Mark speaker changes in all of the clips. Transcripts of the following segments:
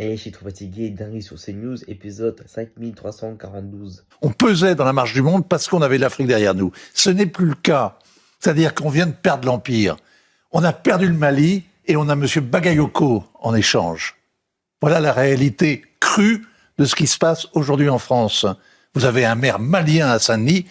Speaker 1: Et je suis trop fatigué, dingue sur CNews, épisode 5342.
Speaker 2: On pesait dans la marche du monde parce qu'on avait l'Afrique derrière nous. Ce n'est plus le cas. C'est-à-dire qu'on vient de perdre l'Empire. On a perdu le Mali et on a M. Bagayoko en échange. Voilà la réalité crue de ce qui se passe aujourd'hui en France. Vous avez un maire malien à Saint-Denis.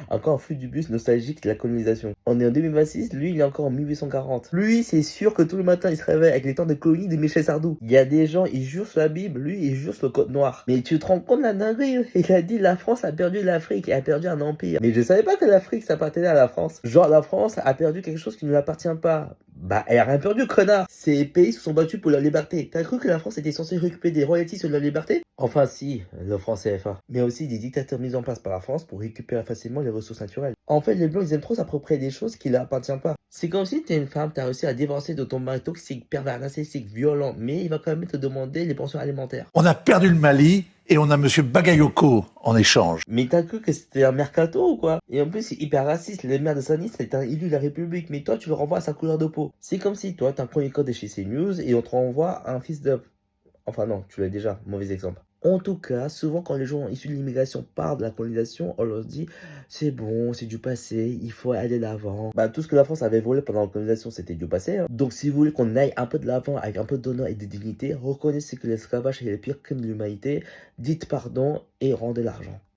Speaker 1: Encore un flux du bus nostalgique de la colonisation. On est en 2026, lui il est encore en 1840. Lui c'est sûr que tout le matin il se réveille avec les temps de colonie de Michel Sardou. Il y a des gens, ils jurent sur la Bible, lui il jure sur le Code Noir. Mais tu te rends compte de la dinguerie? Il a dit la France a perdu l'Afrique et a perdu un empire. Mais je savais pas que l'Afrique s'appartenait à la France. Genre la France a perdu quelque chose qui ne lui appartient pas. Bah, elle a rien perdu, connard. Ces pays se sont battus pour leur liberté. T'as cru que la France était censée récupérer des royalties sur leur liberté? Enfin si, le franc CFA. Mais aussi des dictateurs mis en place par la France pour récupérer facilement les ressources naturelles. En fait, les blancs, ils aiment trop s'approprier des choses qui leur appartiennent pas. C'est comme si t'es une femme, t'as réussi à divorcer de ton mari toxique, pervers, narcissique, violent, mais il va quand même te demander les pensions alimentaires.
Speaker 2: On a perdu le Mali et on a M. Bagayoko en échange.
Speaker 1: Mais t'as cru que c'était un mercato ou quoi? Et en plus, c'est hyper raciste. Le maire de Saint-Denis, c'est un élu de la République. Mais toi, tu le renvoies à sa couleur de peau. C'est comme si toi, t'as un premier code de chez CNews et on te renvoie un fils d'up. Enfin non, tu l'as déjà. Mauvais exemple. En tout cas, souvent quand les gens issus de l'immigration parlent de la colonisation, on leur dit c'est bon, c'est du passé, il faut aller de l'avant. Bah tout ce que la France avait volé pendant la colonisation, c'était du passé. Hein. Donc si vous voulez qu'on aille un peu de l'avant avec un peu d'honneur et de dignité, reconnaissez que l'esclavage est le pire crime de l'humanité, dites pardon et rendez l'argent.